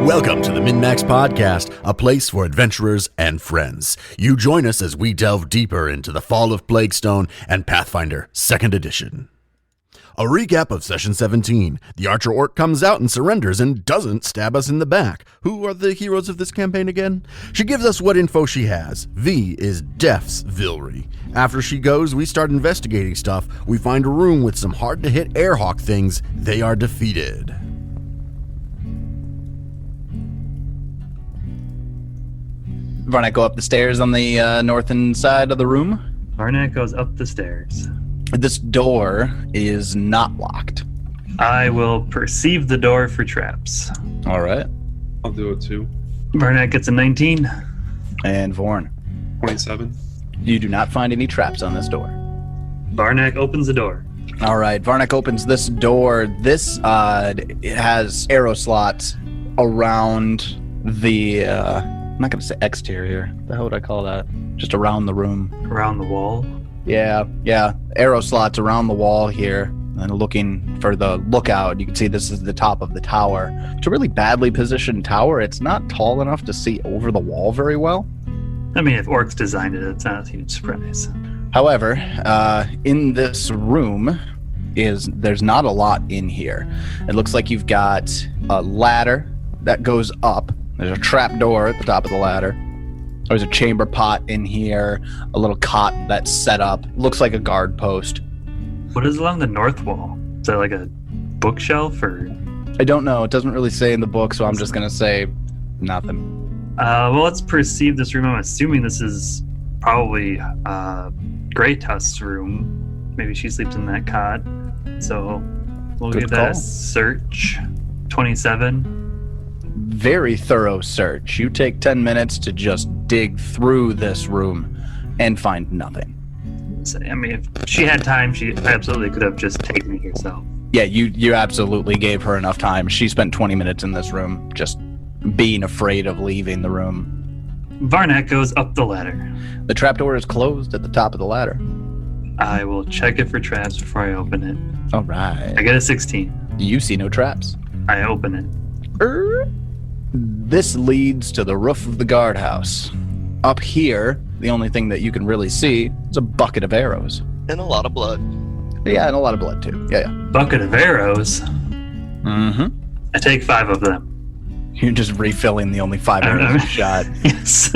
Welcome to the MNmaxed Podcast, a place for adventurers and friends. You join us as we delve deeper into the Fall of Plaguestone and Pathfinder Second Edition. A recap of Session 17. The Archer Orc comes out and surrenders and doesn't stab us in the back. Who are the heroes of this campaign again? She gives us what info she has. V is Death's Vilry. After she goes, we start investigating stuff. We find a room with some hard-to-hit airhawk things. They are defeated. Varnak go up the stairs on the northern side of the room. Varnak goes up the stairs. This door is not locked. I will perceive the door for traps. All right. I'll do it too. Varnak gets a 19. And Vorn. 27. You do not find any traps on this door. Varnak opens the door. All right. Varnak opens this door. This it has arrow slots around the... I'm not going to say exterior. What the hell would I call that? Just around the room. Around the wall. Yeah. Arrow slots around the wall here. And looking for the lookout, you can see this is the top of the tower. It's a really badly positioned tower. It's not tall enough to see over the wall very well. I mean, if orcs designed it, it's not a huge surprise. However, in this room, there's not a lot in here. It looks like you've got a ladder that goes up. There's a trap door at the top of the ladder. There's a chamber pot in here, a little cot that's set up. Looks like a guard post. What is along the north wall? Is that like a bookshelf or? I don't know. It doesn't really say in the book, so I'm just going to say nothing. Well, let's perceive this room. I'm assuming this is probably Grey Tusk's room. Maybe she sleeps in that cot. So we'll Good give that a call. search. 27. Very thorough search. You take 10 minutes to just dig through this room and find nothing. So, I mean, if she had time, she absolutely could have just taken it herself. Yeah, you absolutely gave her enough time. She spent 20 minutes in this room just being afraid of leaving the room. Varnak goes up the ladder. The trapdoor is closed at the top of the ladder. I will check it for traps before I open it. All right. I get a 16. You see no traps. I open it. This leads to the roof of the guardhouse. Up here, the only thing that you can really see is a bucket of arrows. And a lot of blood. Yeah, and a lot of blood too. Yeah. Bucket of arrows. Mm-hmm. I take 5 of them. You're just refilling the only 5 arrows you shot. Yes.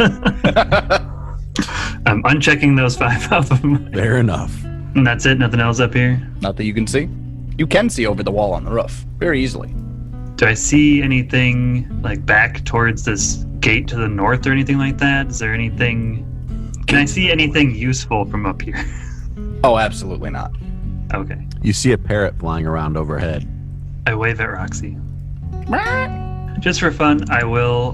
I'm unchecking those 5 of them. Fair enough. And that's it? Nothing else up here? Not that you can see. You can see over the wall on the roof very easily. Do I see anything like back towards this gate to the north or anything like that? Is there anything... Can I see anything useful from up here? Oh, absolutely not. Okay. You see a parrot flying around overhead. I wave at Roxy. Just for fun, I will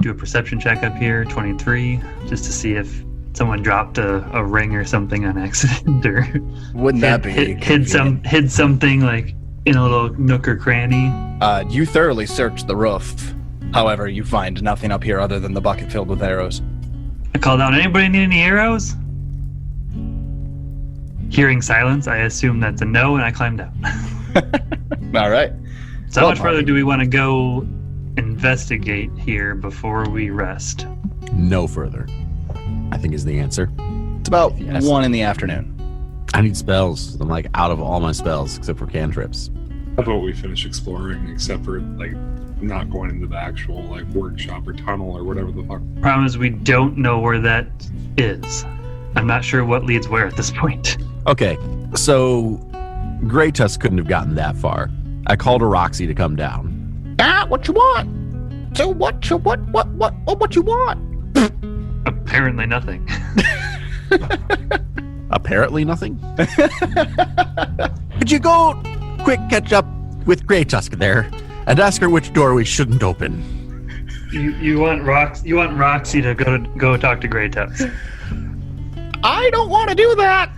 do a perception check up here, 23, just to see if someone dropped a ring or something on accident, or Wouldn't that be hid something like in a little nook or cranny. You thoroughly search the roof. However, you find nothing up here other than the bucket filled with arrows. I call down, anybody need any arrows? Hearing silence, I assume that's a no, and I climb down. All right. So how much further do we want to go investigate here before we rest? No further, I think is the answer. It's about Yes. 1 in the afternoon. I need spells. I'm like out of all my spells except for cantrips. How about we finish exploring, except for like not going into the actual like workshop or tunnel or whatever the fuck. Problem is we don't know where that is. I'm not sure what leads where at this point. Okay, so Grey Tusk couldn't have gotten that far. I called a Roxy to come down. What you want? So what you want? Apparently nothing. Apparently nothing. Could you go quick catch up with Grey Tusk there and ask her which door we shouldn't open? You want Roxy to go talk to Grey Tusk. I don't want to do that.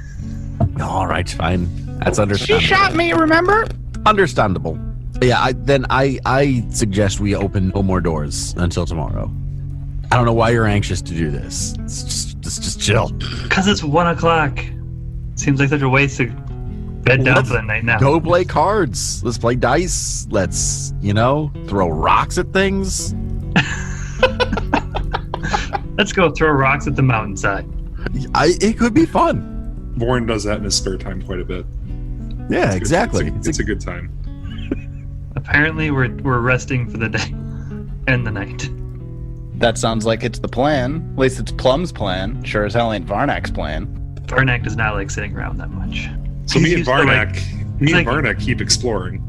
All right, fine. That's understandable. She shot me, remember? Understandable. Yeah, I suggest we open no more doors until tomorrow. I don't know why you're anxious to do this. It's just chill. Because it's 1 o'clock. Seems like such a waste of Bed down for the night now. Go play cards. Let's play dice. Let's, throw rocks at things. Let's go throw rocks at the mountainside. It could be fun. Warren does that in his spare time quite a bit. Yeah, exactly. It's a good time. Apparently, we're resting for the day and the night. That sounds like it's the plan. At least it's Plum's plan. Sure as hell ain't Varnak's plan. Varnak does not like sitting around that much. So He's me and used to, like- Varnak keep exploring.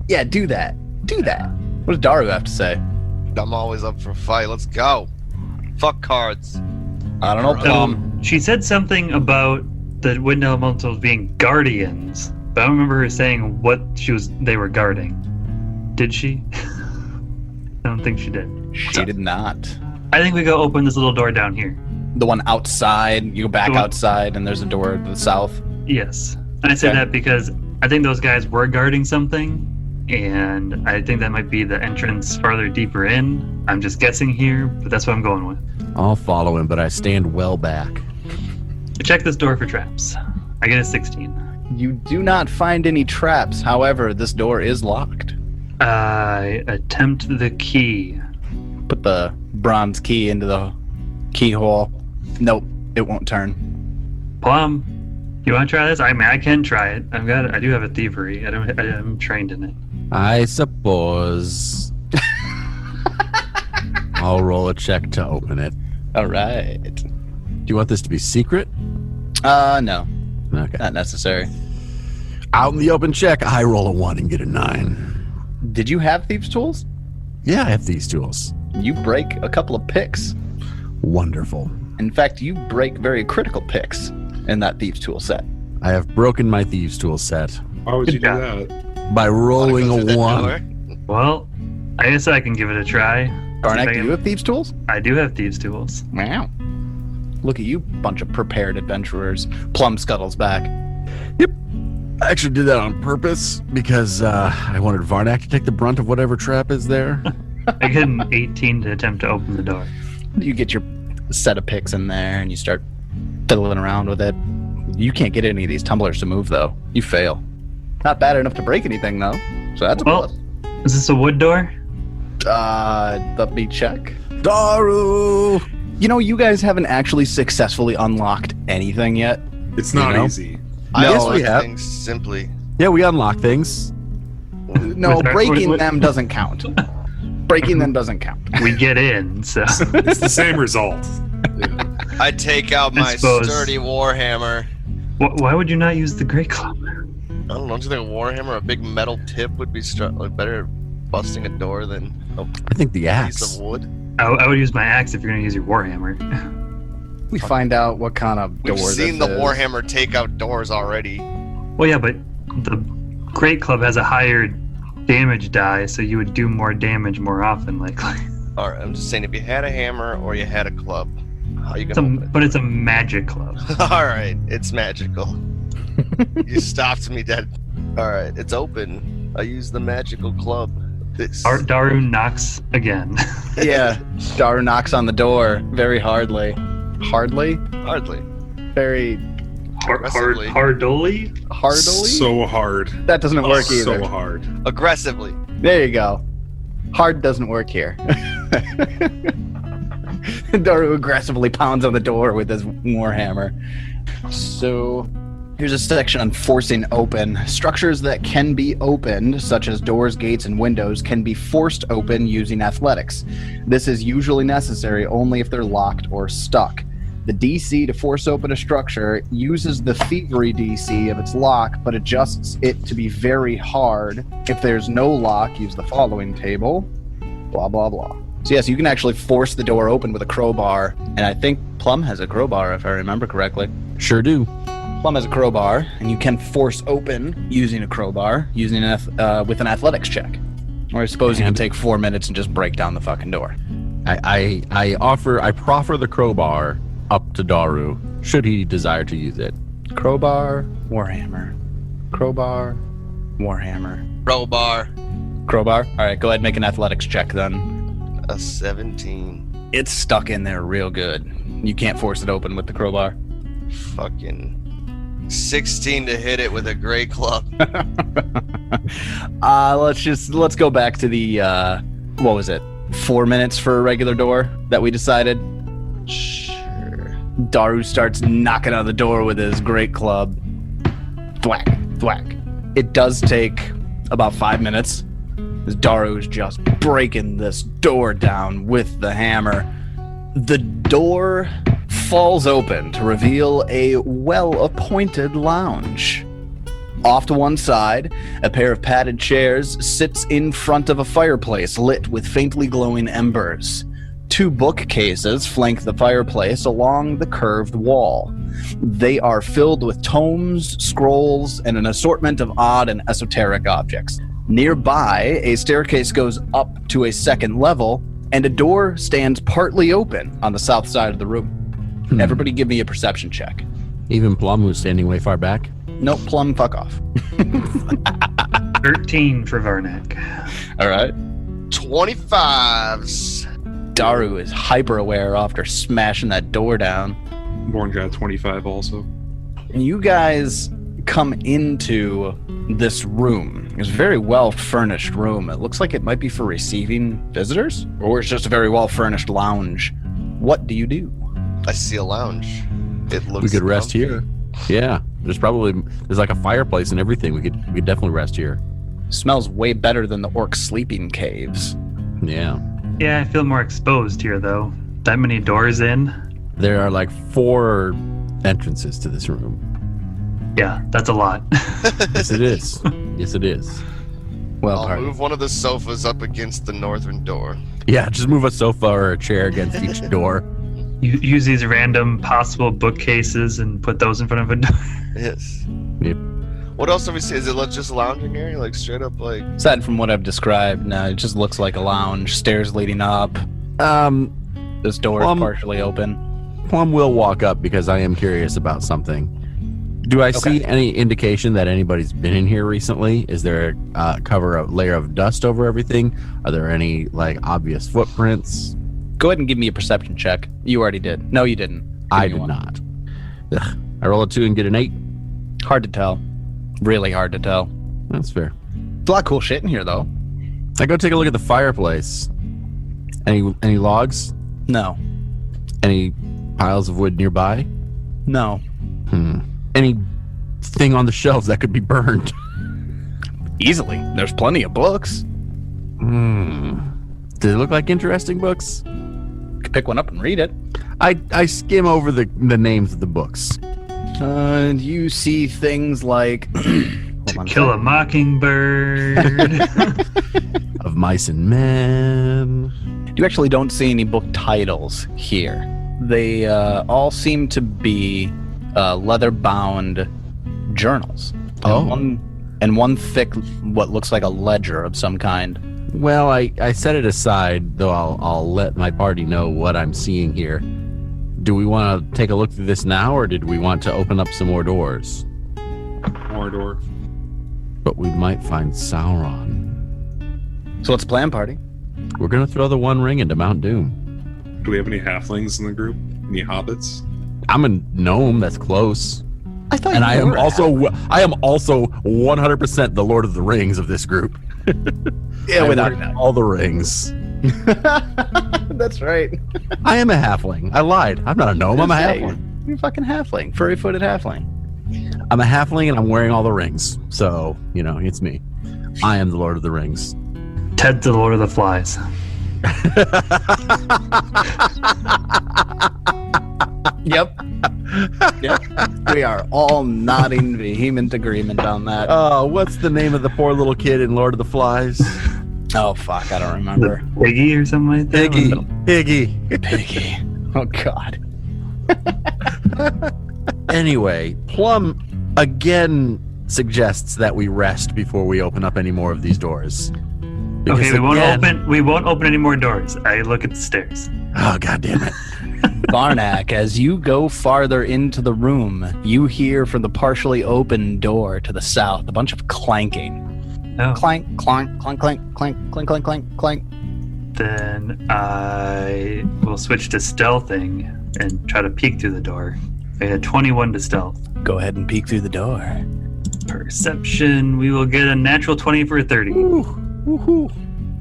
Yeah, do that. Do that. What does Daru have to say? I'm always up for a fight. Let's go. Fuck cards. I don't know, Plum. She said something about the wind elementals being guardians, but I don't remember her saying what they were guarding. Did she? I don't think she did. She did not. I think we go open this little door down here. The one outside, you go back The one- outside, and there's a door to the south. Yes. And I say Okay. that because I think those guys were guarding something, and I think that might be the entrance farther deeper in. I'm just guessing here, but that's what I'm going with. I'll follow him, but I stand well back. Check this door for traps. I get a 16. You do not find any traps. However, this door is locked. I attempt the key. Put the bronze key into the keyhole. Nope, it won't turn. Plum, you want to try this? I mean, I can try it. I do have a thievery. I'm trained in it. I suppose. I'll roll a check to open it. All right. Do you want this to be secret? No, Okay. not necessary. Out in the open check, I roll a 1 and get a 9. Did you have thieves' tools? Yeah, I have these tools. You break a couple of picks. Wonderful. In fact, you break very critical picks in that thieves' tool set. I have broken my thieves' tool set Why would you do Good that? by rolling Wanna go through a that 1. door? Well, I guess I can give it a try. Varnak, do you have thieves' tools? I do have thieves' tools. Wow. Look at you, bunch of prepared adventurers. Plum scuttles back. Yep. I actually did that on purpose because I wanted Varnak to take the brunt of whatever trap is there. I get an 18 to attempt to open the door. You get your set of picks in there and you start fiddling around with it. You can't get any of these tumblers to move, though. You fail. Not bad enough to break anything, though. So that's a Well, plus. is this a wood door? Let me check. Daru! You know, you guys haven't actually successfully unlocked anything yet. It's not know? easy. I No, unlock we have. things simply. Yeah, we unlock things. No, With our- breaking with- them doesn't count. Breaking them doesn't count. We get in, so It's the same result. Yeah. I take out I my suppose. sturdy warhammer. why would you not use the Great Club? I don't know. Do you think a warhammer, a big metal tip, would be better at busting a door than a I think the piece axe. of wood? I would use my axe if you're going to use your Warhammer. We find out what kind of door We've this seen the is. warhammer take out doors already. Well, yeah, but the Great Club has a higher damage die, so you would do more damage more often, likely. All right, I'm just saying, if you had a hammer or you had a club, how are you gonna open it? But it's a magic club. All right, it's magical. You stopped me dead. All right, it's open. I use the magical club. This. Daru knocks again. Yeah, Daru knocks on the door very hardly. Hardly? Hardly. Very Aggressively. Hardly? hardly? So hard. That doesn't work either. So hard. Aggressively. There you go. Hard doesn't work here. Daru aggressively pounds on the door with his warhammer. So, here's a section on forcing open. Structures that can be opened, such as doors, gates, and windows, can be forced open using athletics. This is usually necessary only if they're locked or stuck. The DC to force open a structure uses the thievery DC of its lock, but adjusts it to be very hard. If there's no lock, use the following table. Blah, blah, blah. So yes, you can actually force the door open with a crowbar, and I think Plum has a crowbar, if I remember correctly. Sure do. Plum has a crowbar, and you can force open using a crowbar, using with an athletics check. Or I suppose you can And- take 4 minutes and just break down the fucking door. I proffer the crowbar up to Daru, should he desire to use it. Crowbar, warhammer. Crowbar, warhammer. Crowbar. Crowbar? Alright, go ahead and make an athletics check then. A 17. It's stuck in there real good. You can't force it open with the crowbar. Fucking 16 to hit it with a great club. Let's go back to the what was it? 4 minutes for a regular door that we decided. Sure. Daru starts knocking on the door with his great club. Thwack, thwack. It does take about 5 minutes. As Daru's just breaking this door down with the hammer. The door falls open to reveal a well-appointed lounge. Off to one side, a pair of padded chairs sits in front of a fireplace lit with faintly glowing embers. 2 bookcases flank the fireplace along the curved wall. They are filled with tomes, scrolls, and an assortment of odd and esoteric objects. Nearby, a staircase goes up to a second level, and a door stands partly open on the south side of the room. Everybody give me a perception check. Even Plum, who's standing way far back. Nope, Plum, fuck off. 13 for Varnak. All right. 25s. Daru is hyper aware after smashing that door down. Born got 25 also. And you guys come into this room. It's a very well furnished room. It looks like it might be for receiving visitors, or it's just a very well furnished lounge. What do you do? I see a lounge. It looks We could rest comfy. here. Yeah, there's like a fireplace and everything. We could definitely rest here. Smells way better than the orc sleeping caves. Yeah. Yeah, I feel more exposed here, though. That many doors in. There are like 4 entrances to this room. Yeah, that's a lot. Yes, it is. Yes, it is. Well, I'll party. move one of the sofas up against the northern door. Yeah, just move a sofa or a chair against each door. You use these random possible bookcases and put those in front of a door. Yes. Yep. What else do we see? Is it just a lounging area? Like straight up like... Aside from what I've described, no, it just looks like a lounge. Stairs leading up. This door is partially open. Plum will walk up because I am curious about something. Do I see any indication that anybody's been in here recently? Is there a layer of dust over everything? Are there any like obvious footprints? Go ahead and give me a perception check. You already did. No, you didn't. I did not. Ugh. I roll a 2 and get an 8. Hard to tell. Really hard to tell. That's fair. There's a lot of cool shit in here, though. I go take a look at the fireplace. Any logs? No. Any piles of wood nearby? No. Any thing on the shelves that could be burned? Easily. There's plenty of books. Do they look like interesting books? You could pick one up and read it. I skim over the names of the books. You see things like... To Kill a Mockingbird. Of Mice and Men. You actually don't see any book titles here. They all seem to be leather-bound journals. And one thick, what looks like a ledger of some kind. Well, I set it aside, though I'll let my party know what I'm seeing here. Do we want to take a look through this now, or did we want to open up some more doors? More door. But we might find Sauron. So what's the plan, party? We're going to throw the One Ring into Mount Doom. Do we have any halflings in the group? Any hobbits? I'm a gnome that's close. I thought And I am also 100% the Lord of the Rings of this group. Yeah, without I that. all the rings. That's right. I am a halfling. I lied. I'm not a gnome. I'm a halfling. You're a fucking halfling. Furry-footed halfling. I'm a halfling and I'm wearing all the rings. So, it's me. I am the Lord of the Rings. Ted's the Lord of the Flies. Yep. We are all nodding vehement agreement on that. Oh, what's the name of the poor little kid in Lord of the Flies? Oh, fuck. I don't remember. Piggy or something like that? Piggy. Piggy. Oh, God. Anyway, Plum again suggests that we rest before we open up any more of these doors. Because Okay, we won't open any more doors. I look at the stairs. Oh, God damn it. Barnack, as you go farther into the room, you hear from the partially open door to the south a bunch of clanking. Oh. Clank, clank, clank, clank, clank, clank, clank, clank, clank. Then I will switch to stealthing and try to peek through the door. I had 21 to stealth. Go ahead and peek through the door. Perception. We will get a natural 20 for a 30. Woohoo.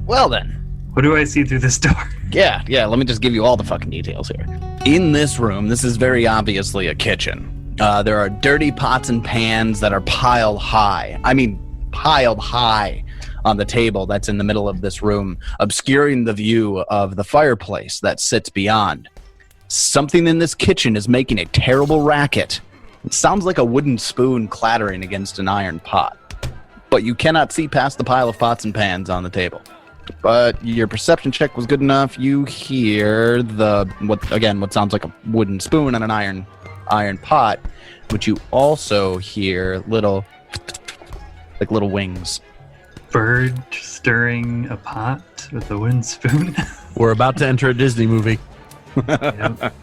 Well then. What do I see through this door? Yeah, let me just give you all the fucking details here. In this room, this is very obviously a kitchen. There are dirty pots and pans that are piled high. I mean, piled high on the table that's in the middle of this room, obscuring the view of the fireplace that sits beyond. Something in this kitchen is making a terrible racket. It sounds like a wooden spoon clattering against an iron pot. But you cannot see past the pile of pots and pans on the table. But your perception check was good enough. You hear what sounds like a wooden spoon on an iron pot, but you also hear little wings. Bird stirring a pot with a wooden spoon. We're about to enter a Disney movie. Yep.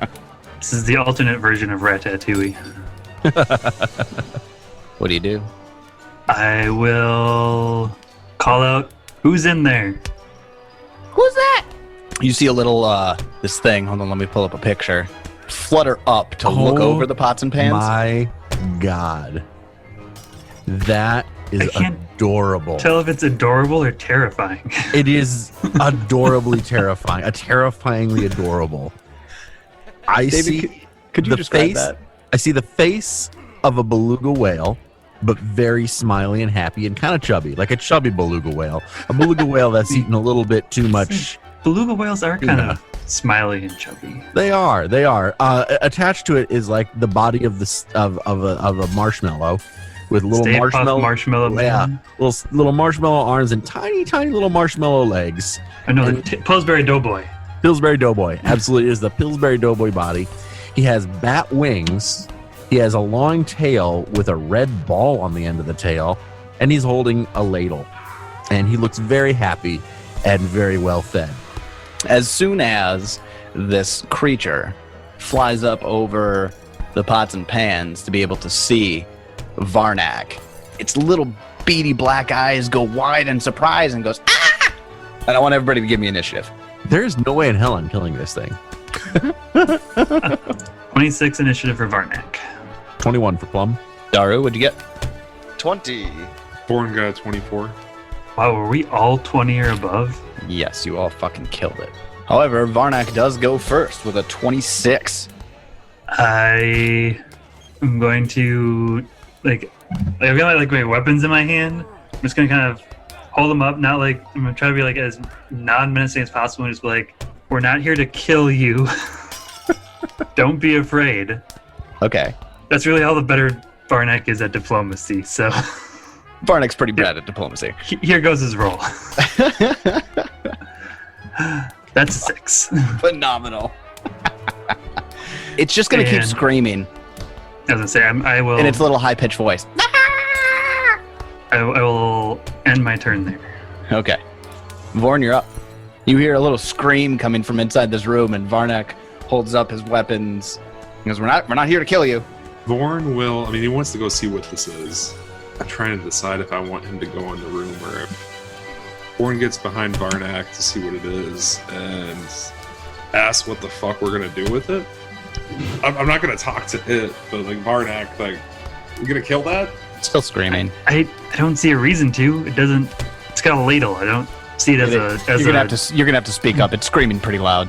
This is the alternate version of Ratatouille. What do you do? I will call out, who's in there? Who's that? You see a little, this thing. Hold on, let me pull up a picture. Flutter up to look over the pots and pans. My God. That is adorable. Tell if it's adorable or terrifying. It is adorably terrifying. Terrifyingly adorable. Could you describe that? I see the face of a beluga whale, but very smiley and happy and kind of chubby, like a chubby beluga whale. A beluga whale that's eaten a little bit too much. Beluga whales are kind of smiley and chubby. They are. Attached to it is like the body of a marshmallow with little marshmallow man. little marshmallow arms and tiny little marshmallow legs. I know, the Pillsbury Doughboy. Pillsbury Doughboy absolutely is the Pillsbury Doughboy body. He has bat wings. He has a long tail with a red ball on the end of the tail, and he's holding a ladle. And he looks very happy and very well fed. As soon as this creature flies up over the pots and pans to be able to see Varnak, its little beady black eyes go wide in surprise and goes, ah! And I want everybody to give me initiative. There's no way in hell I'm killing this thing. 26 initiative for Varnak. 21 for Plum. Daru, what'd you get? 20. Born got a 24. Wow, were we all 20 or above? Yes, you all fucking killed it. However, Varnak does go first with a 26. I am going to, I've got my weapons in my hand. I'm just going to kind of hold them up. I'm going to try to be as non-menacing as possible and just be we're not here to kill you. Don't be afraid. Okay. That's really how the better Varnak is at diplomacy, so... Varnak's pretty bad at diplomacy. Here goes his roll. That's a 6. Phenomenal. It's just going to keep screaming. I was going to say, I will... In its little high-pitched voice. I will end my turn there. Okay. Vorn, you're up. You hear a little scream coming from inside this room, and Varnak holds up his weapons. He goes, we're not here to kill you. Vorn will, he wants to go see what this is. I'm trying to decide if I want him to go in the room or if Vorn gets behind Varnak to see what it is and ask what the fuck we're gonna do with it. I'm not gonna talk to it, but Varnak, you gonna kill that? Still screaming. I don't see a reason to. It's got a ladle. I don't see it as you're gonna have to speak up. It's screaming pretty loud.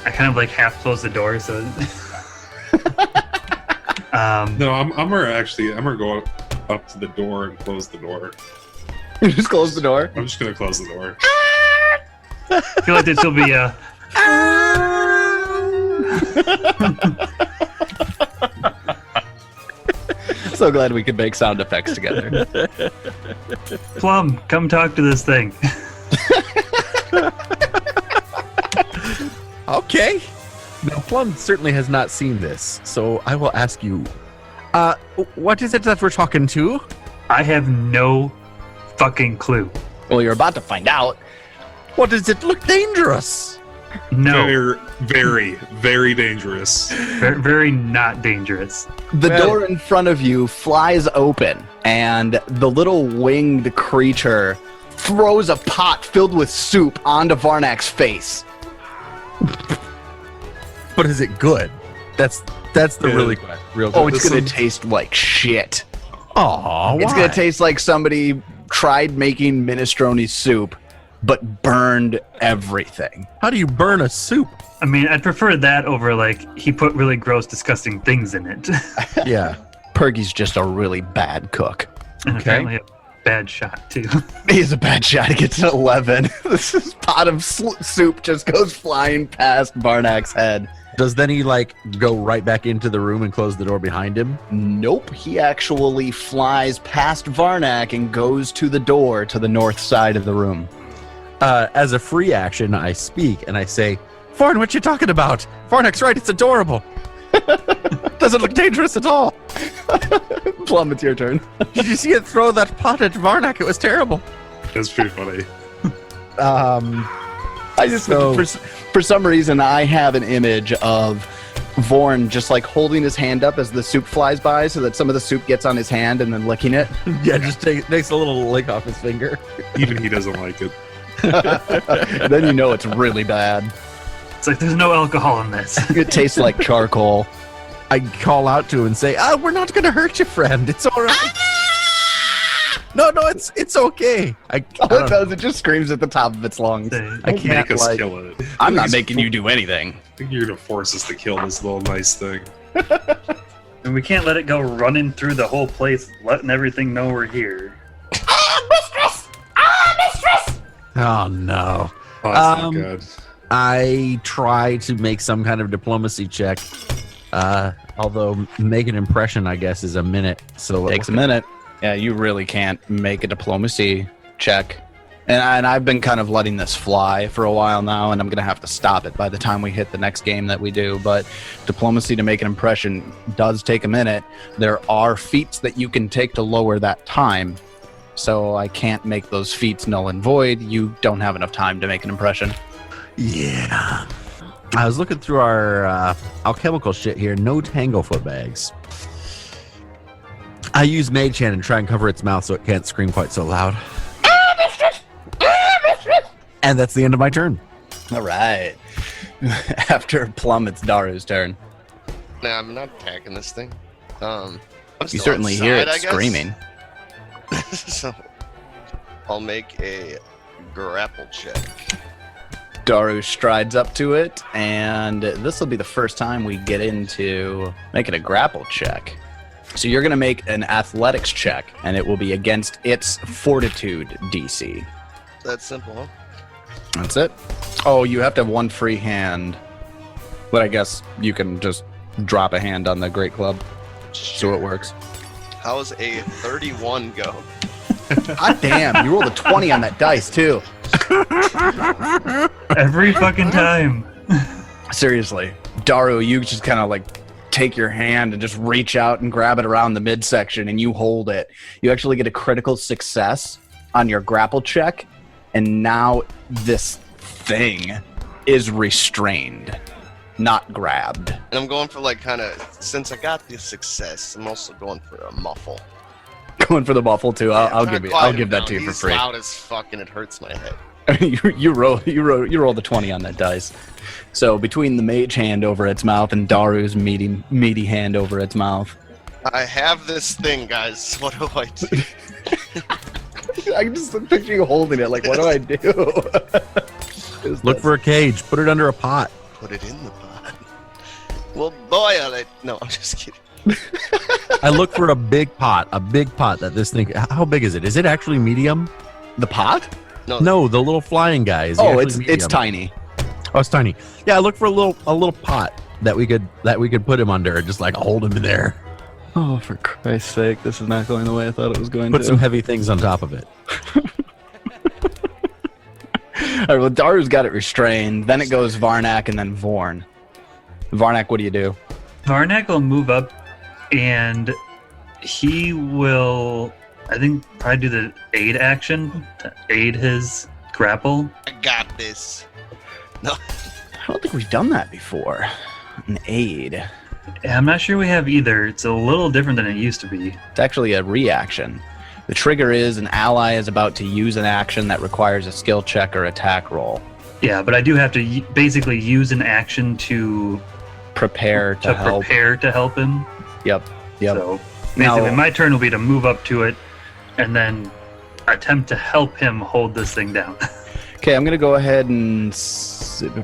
I kind of half close the door, so. No, I'm gonna go up to the door and close the door. You just close the door? I'm just gonna close the door. I feel like this will be a. So glad we could make sound effects together. Plum, come talk to this thing. Okay. Now, Plum certainly has not seen this, so I will ask you, what is it that we're talking to? I have no fucking clue. Well, you're about to find out. What does it look dangerous? No. Very, very, very dangerous. Very, very not dangerous. The door in front of you flies open, and the little winged creature throws a pot filled with soup onto Varnak's face. But is it good? That's That's the Yeah. real. Oh, it's This gonna one- taste like shit. Aw, It's gonna taste like somebody tried making minestrone soup, but burned everything. How do you burn a soup? I mean, I'd prefer that over like he put really gross, disgusting things in it. Yeah. Perky's just a really bad cook. And Okay. apparently a bad shot too. He's a bad shot. He gets an 11. This pot of soup just goes flying past Varnak's head. Does then he like go right back into the room and close the door behind him? Nope. He actually flies past Varnak and goes to the door to the north side of the room. As a free action, I speak and I say, Varn, what you talking about? Varnak's right, it's adorable. Doesn't look dangerous at all. Plum, it's your turn. Did you see it throw that pot at Varnak? It was terrible. That's pretty funny. I just for some reason I have an image of Vorn just like holding his hand up as the soup flies by so that some of the soup gets on his hand and then licking it. Yeah, just takes a little lick off his finger. Even he doesn't like it. Then you know it's really bad. It's like there's no alcohol in this. It tastes like charcoal. I call out to him and say, we're not going to hurt you, friend. It's all right. No, it's okay. I All it don't know. does, it just screams at the top of its lungs. I Don't can't make us like, kill it. I'm not Please, making you do anything. I think you're gonna force us to kill this little nice thing. And we can't let it go running through the whole place, letting everything know we're here. Oh no. Oh, that's Um, not good. I try to make some kind of diplomacy check. Although make an impression, I guess, is a minute. So Takes a minute. Yeah, you really can't make a diplomacy check. And I've been kind of letting this fly for a while now, and I'm going to have to stop it by the time we hit the next game that we do. But diplomacy to make an impression does take a minute. There are feats that you can take to lower that time. So I can't make those feats null and void. You don't have enough time to make an impression. Yeah. I was looking through our alchemical shit here. No tanglefoot bags. I use Mage Hand and try and cover its mouth so it can't scream quite so loud. And that's the end of my turn. All right. After Plum, it's Daru's turn. Nah, I'm not attacking this thing. I'm You still certainly hear outside, it I guess. screaming. So I'll make a grapple check. Daru strides up to it, and this will be the first time we get into making a grapple check. So you're going to make an athletics check, and it will be against its fortitude DC. That's simple, huh? That's it. Oh, you have to have one free hand. But I guess you can just drop a hand on the Great Club, so it works. How's a 31 go? God damn, you rolled a 20 on that dice, too. Every fucking time. Seriously. Daru, you just kind of like take your hand and just reach out and grab it around the midsection and you hold it. You actually get a critical success on your grapple check, and now this thing is restrained, not grabbed. And I'm going for like kind of, since I got the success, I'm also going for a muffle. Going for the muffle too. I'll give that to you for He's free. loud as fuck and it hurts my head. you roll the 20 on that dice. So between the mage hand over its mouth and Daru's meaty hand over its mouth, I have this thing, guys. What do I do? I can just picture you holding it. Like, what do I do? Look for a cage. Put it under a pot. Put it in the pot. We'll boil it. No, I'm just kidding. I look for a big pot that this thing. How big is it? Is it actually medium? The pot? No, the little flying guy. Is he Oh, actually it's medium? tiny. Oh, it's tiny. Yeah, I look for a little pot that we could put him under and just like hold him in there. Oh, for Christ's sake, this is not going the way I thought it was going Put to. some heavy things on top of it. All right, well, Daru's got it restrained. Then it goes Varnak and then Vorn. Varnak, what do you do? Varnak will move up and he will, I think, probably do the aid action to aid his grapple. I got this. I don't think we've done that before. An aid. Yeah, I'm not sure we have either. It's a little different than it used to be. It's actually a reaction. The trigger is an ally is about to use an action that requires a skill check or attack roll. Yeah, but I do have to basically use an action to prepare to help. Prepare to help him. Yep. So basically, my turn will be to move up to it, and then attempt to help him hold this thing down. Okay, I'm gonna go ahead and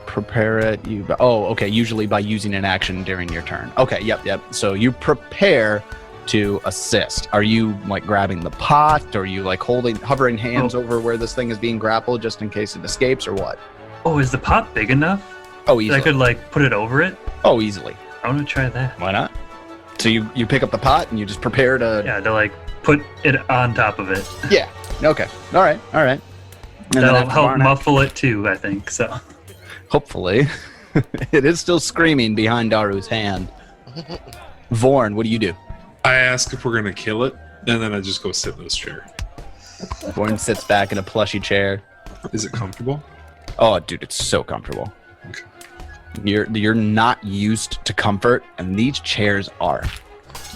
prepare it. Okay. Usually by using an action during your turn. Okay. Yep. So you prepare to assist. Are you like grabbing the pot? Or are you like hovering hands over where this thing is being grappled just in case it escapes, or what? Oh, is the pot big enough? Oh, That easily. I could like put it over it? Oh, easily. I want to try that. Why not? So you pick up the pot and you just prepare to. Yeah, to like put it on top of it. Yeah. Okay. All right. And That'll help Varnak, muffle it too, I think. So hopefully, it is still screaming behind Daru's hand. Vorn, what do you do? I ask if we're going to kill it, and then I just go sit in this chair. Vorn sits back in a plushy chair. Is it comfortable? Oh, dude, it's so comfortable. Okay. You're not used to comfort, and these chairs are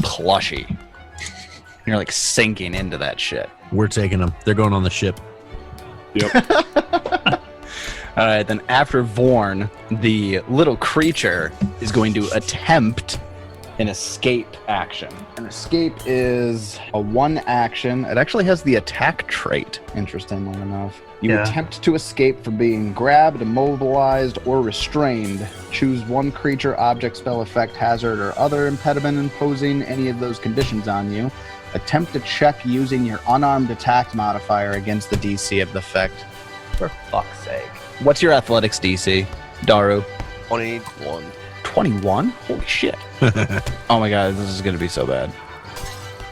plushy. You're like sinking into that shit. We're taking them. They're going on the ship. Yep. All right, then after Vorn, the little creature is going to attempt an escape action. An escape is a 1 action. It actually has the attack trait, interestingly enough. You attempt to escape from being grabbed, immobilized, or restrained. Choose 1 creature, object, spell, effect, hazard, or other impediment imposing any of those conditions on you. Attempt to check using your unarmed attack modifier against the DC of the effect. For fuck's sake. What's your athletics DC, Daru? 21. 21? Holy shit. Oh my god, this is going to be so bad.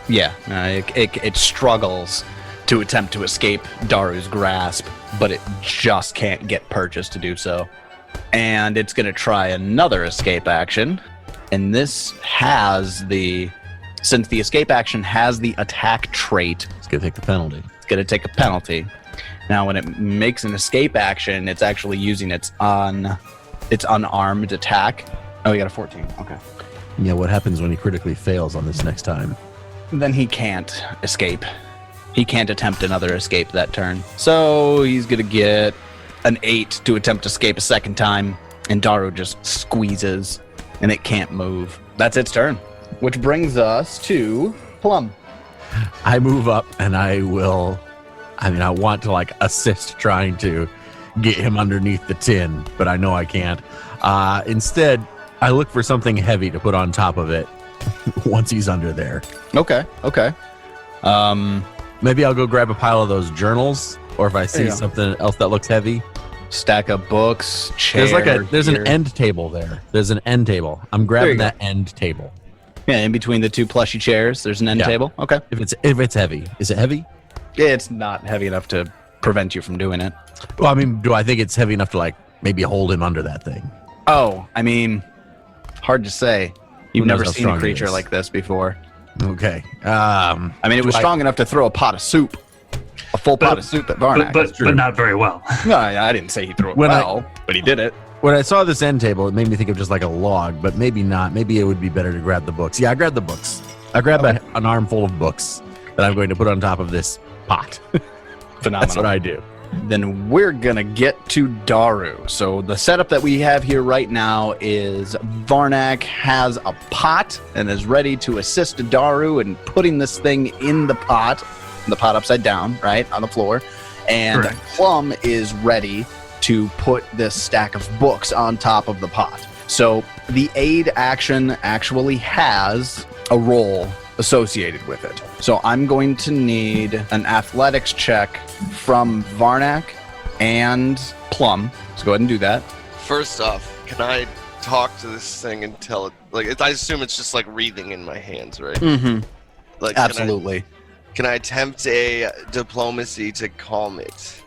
Yeah, it struggles to attempt to escape Daru's grasp, but it just can't get purchased to do so. And it's going to try another escape action. And this has since the escape action has the attack trait, It's going to take the penalty. it's going to take a penalty. Now, when it makes an escape action, it's actually using its unarmed attack. Oh, you got a 14. Okay. Yeah, what happens when he critically fails on this next time? Then he can't escape. He can't attempt another escape that turn. So he's going to get an 8 to attempt to escape a second time, and Daru just squeezes, and it can't move. That's its turn. Which brings us to Plum. I move up and I want to like assist trying to get him underneath the tin, but I know I can't. Instead, I look for something heavy to put on top of it once he's under there. Okay. Maybe I'll go grab a pile of those journals, or if I see something else that looks heavy. Stack of books, chair. There's an end table there. There's an end table. I'm grabbing that end table. Yeah, in between the 2 plushy chairs, there's an end table. Okay. If it's heavy, is it heavy? It's not heavy enough to prevent you from doing it. Well, I mean, do I think it's heavy enough to like maybe hold him under that thing? Oh, I mean, hard to say. You've Who knows never how seen strong a it creature is. like this before. Okay. I mean, it was strong enough to throw a pot of soup, a full pot of soup at Varnak. but not very well. No, I didn't say he threw it but he did it. When I saw this end table, it made me think of just like a log, but maybe not. Maybe it would be better to grab the books. Yeah, I grabbed the books. I grabbed an armful of books that I'm going to put on top of this pot. Phenomenal. That's what I do. Then we're gonna get to Daru. So the setup that we have here right now is Varnak has a pot and is ready to assist Daru in putting this thing in the pot upside down, right, on the floor. And Correct. Plum is ready to put this stack of books on top of the pot. So the aid action actually has a roll associated with it. So I'm going to need an athletics check from Varnak and Plum. So go ahead and do that. First off, can I talk to this thing and tell it? I assume it's just like breathing in my hands, right? Mm-hmm. Like, Absolutely. Can I attempt a diplomacy to calm it?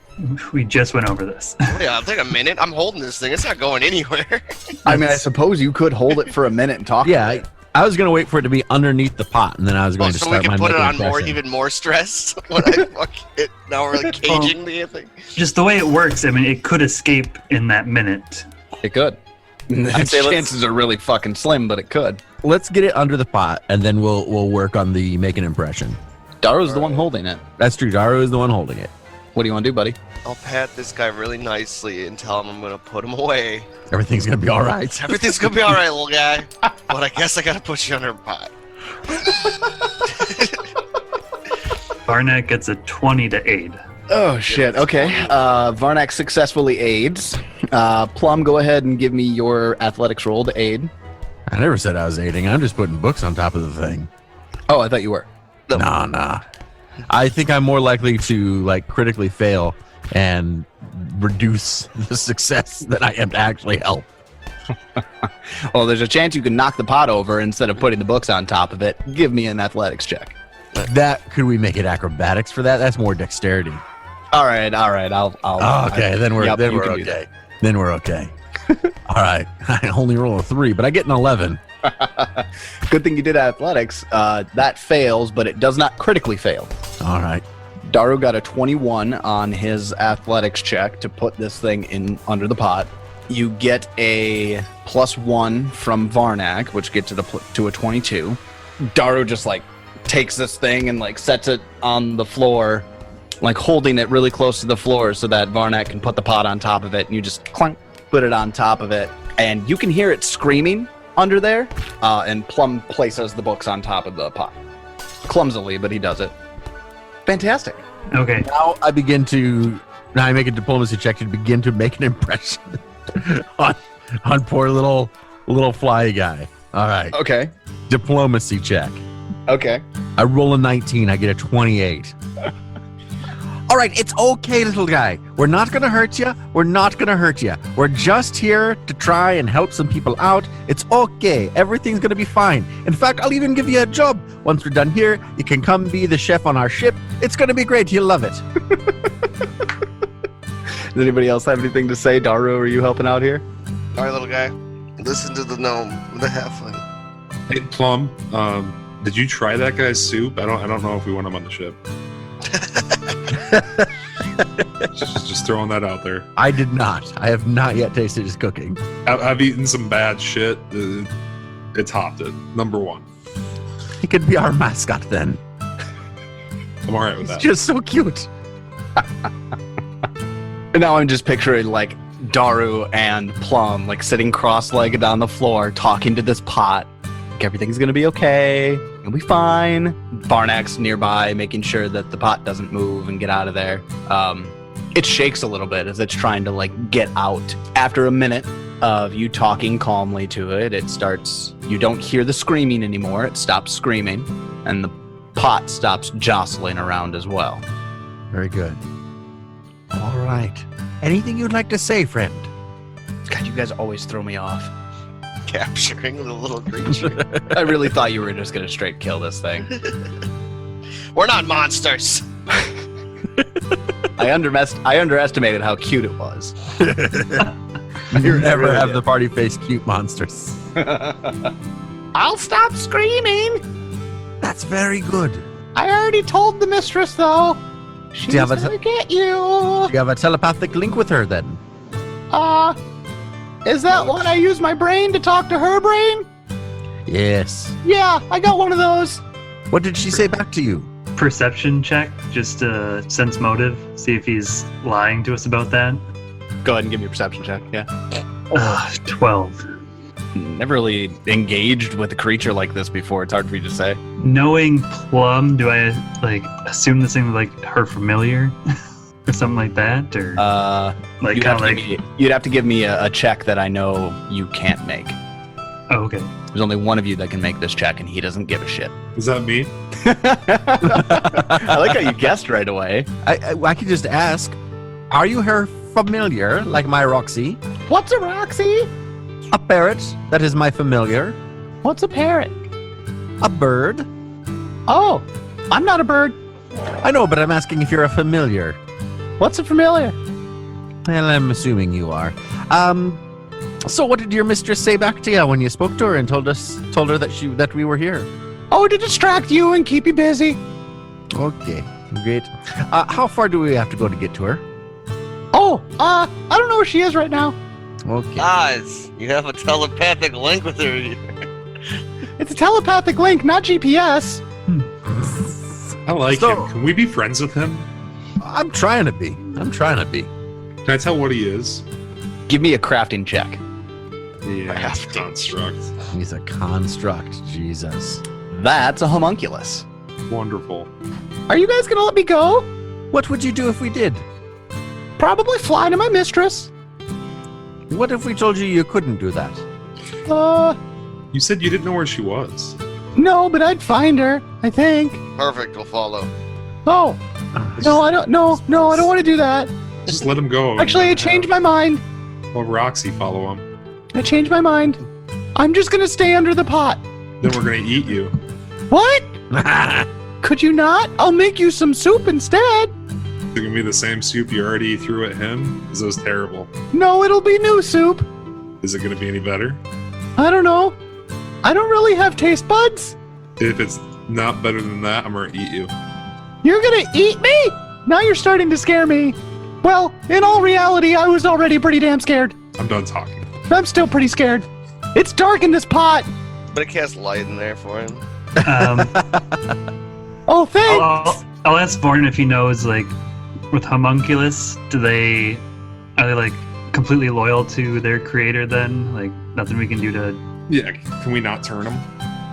We just went over this. Yeah, I'll take a minute. I'm holding this thing. It's not going anywhere. I mean, I suppose you could hold it for a minute and talk to Yeah, it. I was going to wait for it to be underneath the pot, and then I was going to So we start my can put it making on impression. even more stress when I fuck it. Now we're like caging the thing. Just the way it works, I mean, it could escape in that minute. It could. I'd say Chances are really fucking slim, but it could. Let's get it under the pot, and then we'll work on the make an impression. Daru's the one holding it. That's true. Daru is the one holding it. What do you want to do, buddy? I'll pat this guy really nicely and tell him I'm gonna put him away. Everything's gonna be all right. Everything's gonna be all right, little guy. But I guess I gotta put you under a pot. Varnak gets a 20 to aid. Oh, shit. Okay. Varnak successfully aids. Plum, go ahead and give me your athletics roll to aid. I never said I was aiding. I'm just putting books on top of the thing. Oh, I thought you were. Nah. I think I'm more likely to like critically fail and reduce the success than I am to actually help. Well, there's a chance you can knock the pot over instead of putting the books on top of it. Give me an athletics check. Could we make it acrobatics for that? That's more dexterity. All right. I'll Okay, then we're Yep, then you we're can do okay. Then we're okay. All right. I only roll a 3, but I get an 11. Good thing you did athletics. That fails, but it does not critically fail. All right. Daru got a 21 on his athletics check to put this thing in under the pot. You get a +1 from Varnak, which gets to a 22. Daru just like takes this thing and like sets it on the floor, like holding it really close to the floor so that Varnak can put the pot on top of it. And you just clunk, put it on top of it, and you can hear it screaming under there. And Plum places the books on top of the pot, clumsily, but he does it. Fantastic. Okay. Now I make a diplomacy check to begin to make an impression on poor little fly guy. All right. Okay. Diplomacy check. Okay. I roll a 19. I get a 28. All right, it's okay, little guy. We're not going to hurt you. We're just here to try and help some people out. It's okay. Everything's going to be fine. In fact, I'll even give you a job. Once we're done here, you can come be the chef on our ship. It's going to be great. You'll love it. Does anybody else have anything to say? Daru, are you helping out here? All right, little guy. Listen to the gnome, the halfling. Hey, Plum, did you try that guy's soup? I don't know if we want him on the ship. just throwing that out there. I did not. I have not yet tasted his cooking. I've eaten some bad shit. It topped it. Number 1. He could be our mascot then. I'm all right with that. Just so cute. And now I'm just picturing like Daru and Plum like sitting cross-legged on the floor talking to this pot. Like, everything's gonna be okay. You'll be fine. Varnak's nearby, making sure that the pot doesn't move and get out of there. It shakes a little bit as it's trying to like get out. After a minute of you talking calmly to it, you don't hear the screaming anymore. It stops screaming, and the pot stops jostling around as well. Very good. All right. Anything you'd like to say, friend? God, you guys always throw me off. Capturing the little creature. I really thought you were just gonna straight kill this thing. We're not monsters. I underestimated how cute it was. You never have the party face cute monsters. I'll stop screaming. That's very good. I already told the mistress, though. She's you have a gonna get you. Do you have a telepathic link with her then? Is that when I use my brain to talk to her brain? Yes. Yeah, I got one of those. What did she say back to you? Perception check, just to sense motive, see if he's lying to us about that. Go ahead and give me a perception check, yeah. 12. Never really engaged with a creature like this before. It's hard for you to say. Knowing Plum, do I like assume this thing was like her familiar or something like that, or like you'd, kind have of to like? give me, you'd have to give me a check that I know you can't make. Oh, okay. There's only one of you that can make this check, and he doesn't give a shit. Is that me? I like how you guessed right away. I could just ask, are you her familiar, like my Roxy? What's a Roxy? A parrot, that is my familiar. What's a parrot? A bird. Oh, I'm not a bird. I know, but I'm asking if you're a familiar. What's a familiar? Well, I'm assuming you are. So what did your mistress say back to you when you spoke to her and told her that we were here? Oh, to distract you and keep you busy. Okay, great. How far do we have to go to get to her? Oh, I don't know where she is right now. Okay. Guys, you have a telepathic link with her. It's a telepathic link, not GPS. I like him. Can we be friends with him? I'm trying to be. Can I tell what he is? Give me a crafting check. Yeah, construct. He's a construct. Jesus. That's a homunculus. Wonderful. Are you guys gonna let me go? What would you do if we did? Probably fly to my mistress. What if we told you couldn't do that? You said you didn't know where she was. No, but I'd find her, I think. Perfect, we'll follow. Oh, no, I don't, no, I don't want to do that. Just let him go. Actually, I changed my mind. Well, Roxy, follow him. I changed my mind. I'm just gonna stay under the pot. Then we're gonna eat you. What? Could you not? I'll make you some soup instead. Is it gonna be the same soup you already threw at him? Because it was terrible. No, it'll be new soup. Is it gonna be any better? I don't know. I don't really have taste buds. If it's not better than that, I'm gonna eat you. You're gonna eat me? Now you're starting to scare me. Well, in all reality, I was already pretty damn scared. I'm done talking. I'm still pretty scared. It's dark in this pot. But it casts light in there for him. Oh, thanks. I'll ask Vorn if he knows, like, with homunculus, are they like completely loyal to their creator then? Like, nothing we can do to... Yeah, can we not turn him?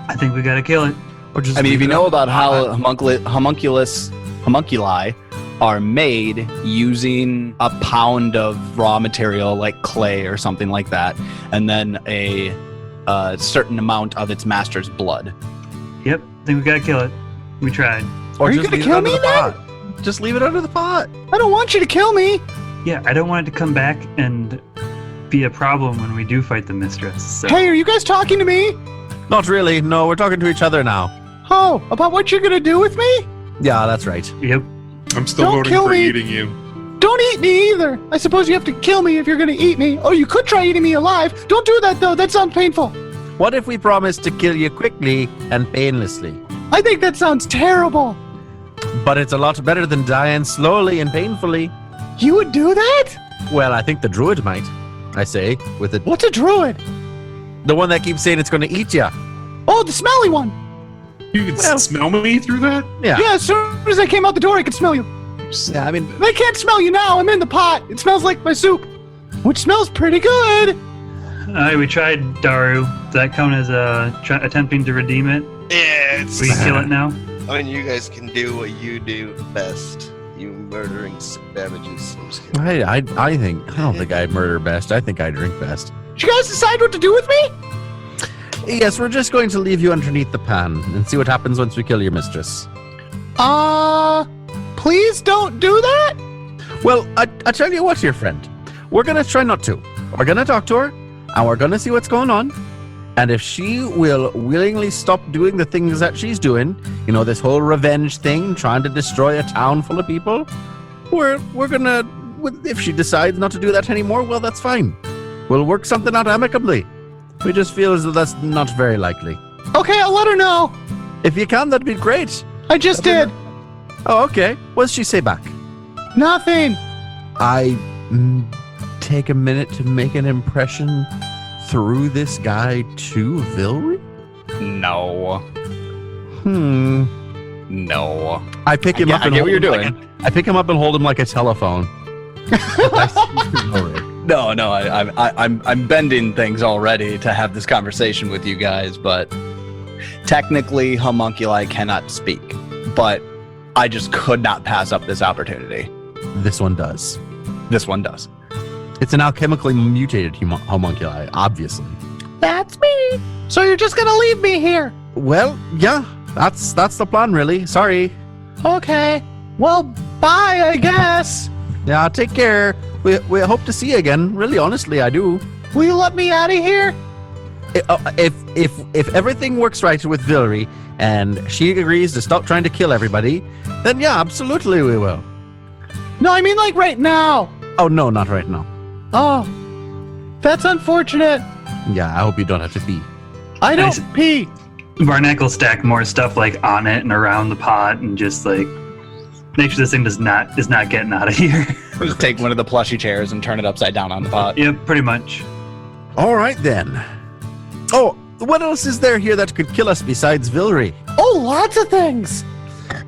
I think we gotta kill it. Or just I mean, if leave you it know up? about how homunculi are made using a pound of raw material like clay or something like that, and then a certain amount of its master's blood. Yep, I think we gotta kill it. We tried. Or Are you just gonna leave it kill under me the then? pot. Just leave it under the pot. I don't want you to kill me. Yeah, I don't want it to come back and be a problem when we do fight the mistress. So. Hey, are you guys talking to me? Not really. No, we're talking to each other now. Oh, about what you're gonna do with me? Yeah, that's right. Yep. I'm still Don't voting kill for me. eating you. Don't eat me either. I suppose you have to kill me if you're gonna eat me. Or you could try eating me alive. Don't do that though. That sounds painful. What if we promise to kill you quickly and painlessly? I think that sounds terrible. But it's a lot better than dying slowly and painfully. You would do that? Well, I think the druid might. I say, with it. What's a druid? The one that keeps saying it's going to eat you. Oh, the smelly one. You can Well- smell me through that? Yeah. Yeah, as soon as I came out the door, I could smell you. Yeah, I mean, I can't smell you now. I'm in the pot. It smells like my soup, which smells pretty good. Alright, we tried Daru. Does that count as attempting to redeem it? Yeah, it's. We kill it now? I mean, you guys can do what you do best. You murdering savages. I'm just kidding. I don't think I'd murder best. I think I drink best. Did you guys decide what to do with me? Yes, we're just going to leave you underneath the pan and see what happens once we kill your mistress. Please don't do that. Well, I tell you what, dear friend. We're going to try not to. We're going to talk to her, and we're going to see what's going on. And if she will willingly stop doing the things that she's doing, you know, this whole revenge thing, trying to destroy a town full of people, we're going to, if she decides not to do that anymore, well, that's fine. We'll work something out amicably. We just feel as though that's not very likely. Okay, I'll let her know. If you can, that'd be great. I just did. Oh, okay. What does she say back? Nothing. I take a minute to make an impression through this guy to Vilry? No. No. I pick him up and I get hold what you're him doing. I pick him up and hold him like a telephone. No, I'm bending things already to have this conversation with you guys, but technically homunculi cannot speak. But I just could not pass up this opportunity. This one does. This one does. It's an alchemically mutated homunculi, obviously. That's me. So you're just gonna leave me here? Well, yeah, that's the plan, really. Sorry. Okay. Well, bye, I guess. Yeah, take care. We hope to see you again. Really, honestly, I do. Will you let me out of here? If everything works right with Vilry and she agrees to stop trying to kill everybody, then yeah, absolutely we will. No, I mean like right now. Oh no, not right now. Oh, that's unfortunate. Yeah, I hope you don't have to pee. I don't Nice. pee. Barnack will stack more stuff like on it and around the pot and just like make sure this thing is not getting out of here. Just take one of the plushy chairs and turn it upside down on the pot. Yep, pretty much. All right then. Oh, what else is there here that could kill us besides Vilry? Oh, lots of things.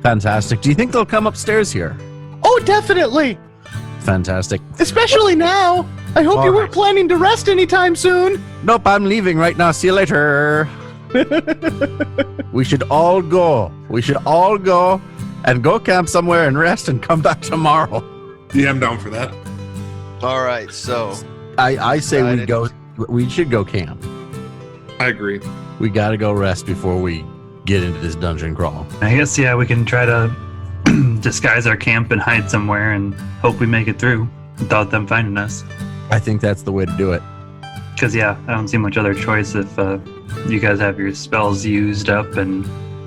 Fantastic. Do you think they'll come upstairs here? Oh, Oh, definitely. Fantastic. Especially now. I hope you weren't planning to rest anytime soon. Nope, I'm leaving right now. See you later. We should all go. We should all go and go camp somewhere and rest and come back tomorrow. Yeah, I'm down for that. All right, so I say we go. We should go camp. I agree. We got to go rest before we get into this dungeon crawl. I guess, yeah, we can try to disguise our camp and hide somewhere and hope we make it through without them finding us. I think that's the way to do it. Because, yeah, I don't see much other choice if you guys have your spells used up and...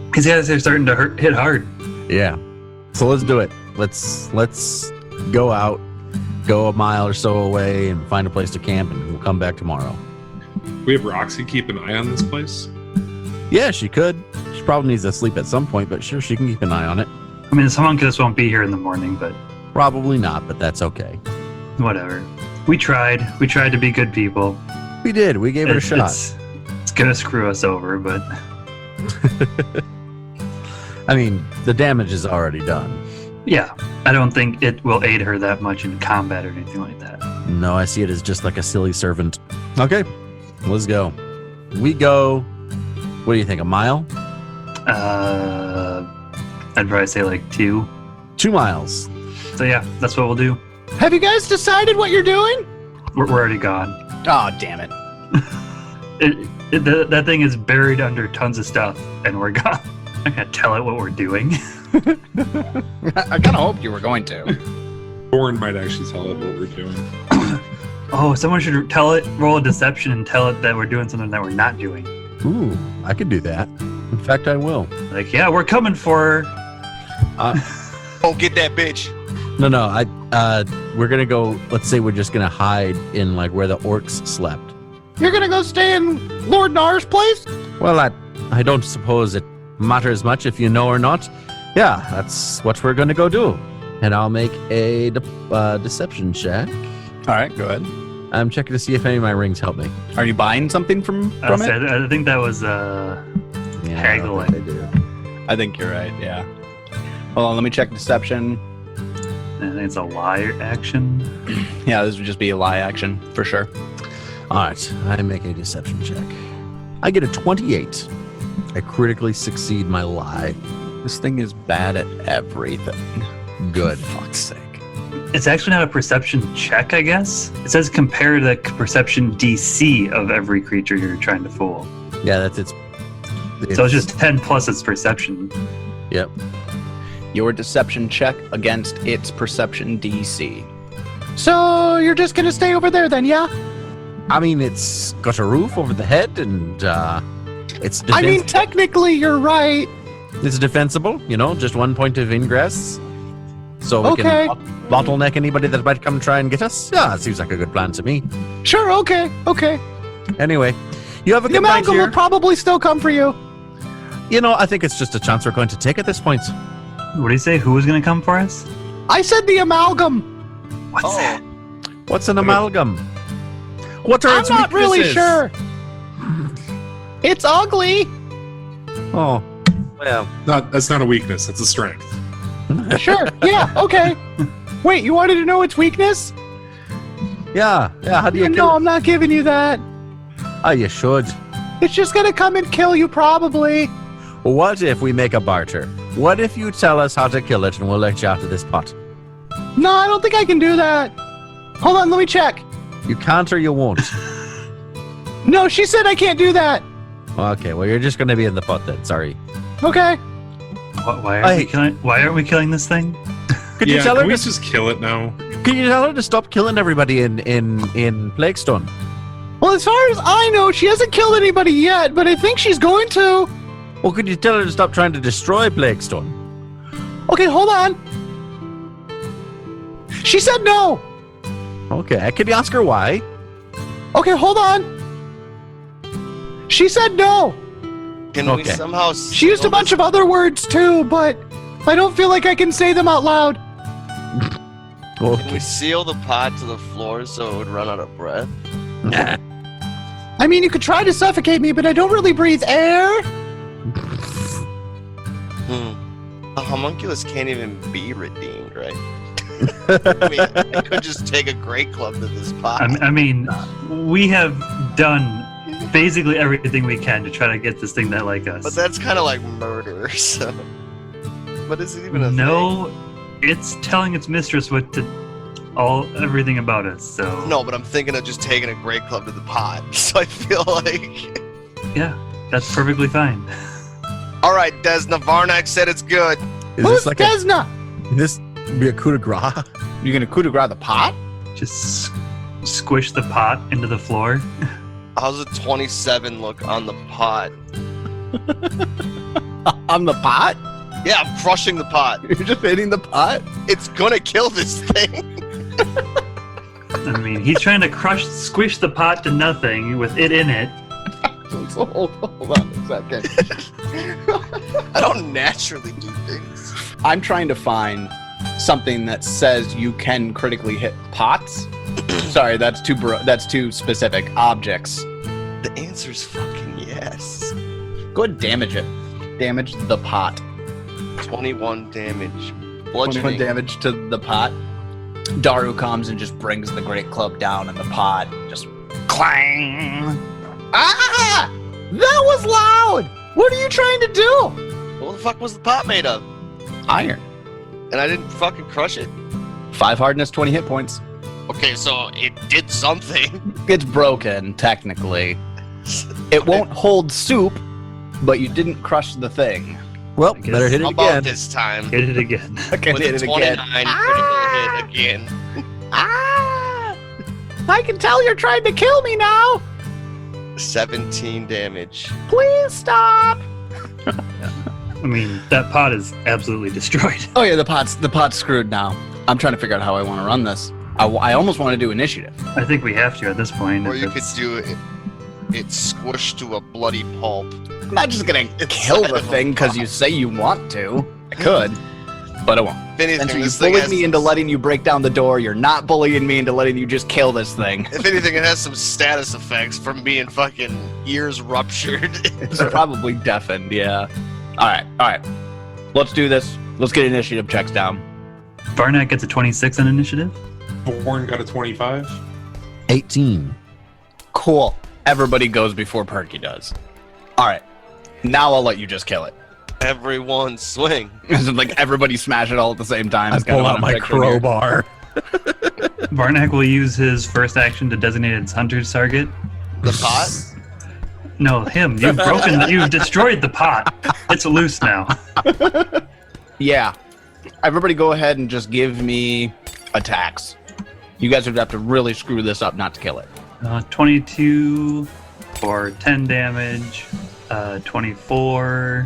Because, yeah, they're starting to hit hard. Yeah. So let's do it. Let's go out, go a mile or so away and find a place to camp, and we'll come back tomorrow. We have Roxy keep an eye on this place. Yeah, she could. She probably needs to sleep at some point, but sure, she can keep an eye on it. I mean, this homunculus won't be here in the morning, but... Probably not, but that's okay. Whatever. We tried. We tried to be good people. We did. We gave it a shot. It's gonna screw us over, but... I mean, the damage is already done. Yeah, I don't think it will aid her that much in combat or anything like that. No, I see it as just like a silly servant. Okay, let's go. We go, what do you think, a mile? I'd probably say like 2. 2 miles. So yeah, that's what we'll do. Have you guys decided what you're doing? We're already gone. Oh, damn it. That thing is buried under tons of stuff, and we're gone. I can't tell it what we're doing. I kind of hoped you were going to. Orin might actually tell it what we're doing. Oh, someone should roll a deception and tell it that we're doing something that we're not doing. Ooh, I could do that. In fact, I will. Like, yeah, we're coming for her. don't get that bitch. No, we're gonna go, let's say we're just gonna hide in like where the orcs slept. You're going to go stay in Lord Nar's place? Well, I don't suppose it matters much if you know or not. Yeah, that's what we're gonna go do. And I'll make a deception check. All right, go ahead. I'm checking to see if any of my rings help me. Are you buying something from it? I think that was haggling. I do. I think you're right, yeah. Hold on, let me check deception. I think it's a liar action. Yeah, this would just be a lie action, for sure. All right, I make a deception check. I get a 28. I critically succeed my lie. This thing is bad at everything. Good. Fuck's sake. It's actually not a perception check, I guess. It says compare the perception DC of every creature you're trying to fool. Yeah, that's its So it's just 10 plus its perception. Yep. Your deception check against its perception DC. So you're just gonna stay over there then, yeah? I mean, it's got a roof over the head, and it's I mean, technically you're right. it's defensible. You know, just one point of ingress, so we Okay. can bottleneck anybody that might come try and get us. Yeah, it seems like a good plan to me. Sure, okay. Anyway, you have a The good night amalgam here. will probably still come for you. You know, I think it's just a chance we're going to take at this point. What do you say? Who was going to come for us? I said the amalgam. What's that? What's an amalgam? What are I'm its not really weaknesses? sure. It's ugly. Oh, well. That's not a weakness. That's a strength. Sure, yeah, okay. Wait, you wanted to know its weakness? Yeah. How do you No, kill it? I'm not giving you that. Oh, you should. It's just gonna come and kill you, probably. What if we make a barter? What if you tell us how to kill it and we'll let you out of this pot? No, I don't think I can do that. Hold on, let me check. You can't or you won't. No, she said I can't do that. Okay, well, you're just going to be in the pot then. Sorry. Okay. Why aren't we killing this thing? Could you tell her can we to just kill it now? Could you tell her to stop killing everybody in Plaguestone? Well, as far as I know, she hasn't killed anybody yet, but I think she's going to. Or could you tell her to stop trying to destroy Plaguestone? Okay, hold on. She said no. Okay, could you ask her why? Okay, hold on. She said no. Can we Okay. somehow? She used a bunch of other words too, but I don't feel like I can say them out loud. Can Okay. we seal the pot to the floor so it would run out of breath? Nah. I mean, you could try to suffocate me, but I don't really breathe air. A homunculus can't even be redeemed, right? I mean, I could just take a great club to this pot. I mean, we have done basically everything we can to try to get this thing that like us. But that's kind of like murder, so. But is it even a thing? No, it's telling its mistress everything about us. So No, but I'm thinking of just taking a great club to the pot. So I feel like. yeah, that's perfectly fine. All right, Desna, Varnak said it's good. Is Who's this like Desna? Can this be a coup de grace? You gonna coup de grace the pot? Just squish the pot into the floor. How's a 27 look on the pot? On the pot? Yeah, I'm crushing the pot. You're just hitting the pot? It's gonna kill this thing. I mean, he's trying to squish the pot to nothing with it in it. So hold on a second. I don't naturally do things. I'm trying to find something that says you can critically hit pots. Sorry, that's too specific. Objects. The answer's fucking yes. Go ahead and damage it. Damage the pot. 21 damage. 21 Bludgeoning. damage to the pot. Daru comes and just brings the great club down in the pot. Just clang. Ah! That was loud! What are you trying to do? What the fuck was the pot made of? Iron. And I didn't fucking crush it. 5 hardness, 20 hit points. Okay, so it did something. It's broken, technically. It won't hold soup, but you didn't crush the thing. Well, guess- better hit it How about again. this time? Hit it again. Okay, With hit a it 29 again. critical hit again. Ah! I can tell you're trying to kill me now! 17 damage. Please stop! I mean, that pot is absolutely destroyed. Oh yeah, the pot's screwed now. I'm trying to figure out how I want to run this. I almost want to do initiative. I think we have to at this point. Or if you could it's- do it. It's squished to a bloody pulp. I'm not just gonna kill the thing because you say you want to. I could, but I won't. If anything, Spencer, you this thing bullied has me into letting you break down the door. You're not bullying me into letting you just kill this thing. If anything, it has some status effects from being fucking ears ruptured. It's probably deafened, yeah. Alright. Let's do this. Let's get initiative checks down. Varnak gets a 26 on initiative. Born got a 25. 18. Cool. Everybody goes before Perky does. Alright. Now I'll let you just kill it. Everyone swing. Like everybody smash it all at the same time. I It's kinda pull what out I'm my picturing here. crowbar. Varnak will use his first action to designate its hunter's target. The pot? No, him. You've destroyed the pot. It's loose now. Yeah. Everybody go ahead and just give me attacks. You guys would have to really screw this up not to kill it. 22 for 10 damage. 24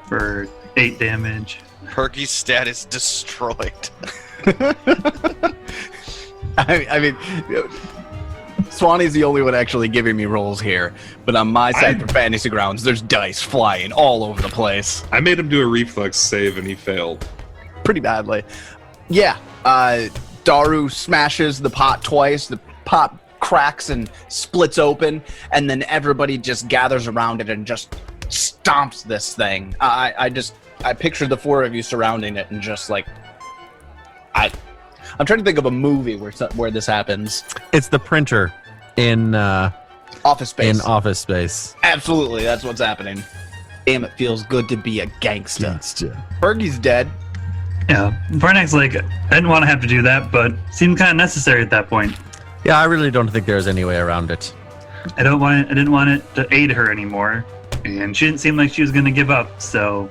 for 8 damage. Perky's status destroyed. I mean, Swanee's the only one actually giving me rolls here, but on my side for Fantasy Grounds, there's dice flying all over the place. I made him do a reflex save and he failed. Pretty badly. Yeah, Daru smashes the pot twice, the pot cracks and splits open, and then everybody just gathers around it and just stomps this thing. I picture the four of you surrounding it and just like... I'm trying to think of a movie where this happens. It's the printer in Office Space. in Office Space. Absolutely, that's what's happening. Damn, it feels good to be a gangsta. Fergie's dead. Yeah, Varnak's like, I didn't want to have to do that, but seemed kind of necessary at that point. Yeah, I really don't think there's any way around it. I didn't want it to aid her anymore, and she didn't seem like she was going to give up. So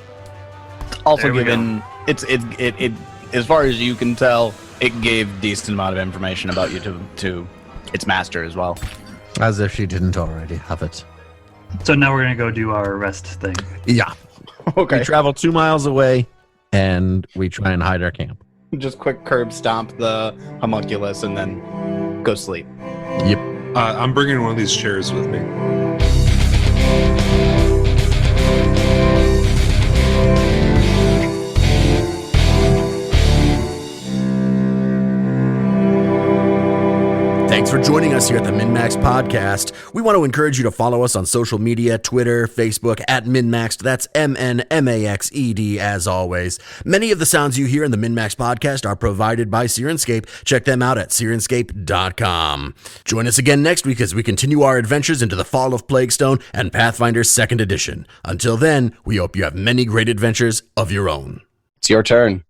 Also There we given it as far as you can tell, it gave decent amount of information about you to its master as well. As if she didn't already have it. So now we're going to go do our rest thing. Yeah. Okay. We travel 2 miles away, and we try and hide our camp. Just quick curb stomp the homunculus and then go sleep. Yep. I'm bringing one of these chairs with me. Thanks for joining us here at the MNmaxed Podcast. We want to encourage you to follow us on social media, Twitter, Facebook, at MNmaxed. That's MNmaxed as always. Many of the sounds you hear in the MNmaxed Podcast are provided by Sirenscape. Check them out at Sirenscape.com. Join us again next week as we continue our adventures into the Fall of Plaguestone and Pathfinder Second Edition. Until then, we hope you have many great adventures of your own. It's your turn.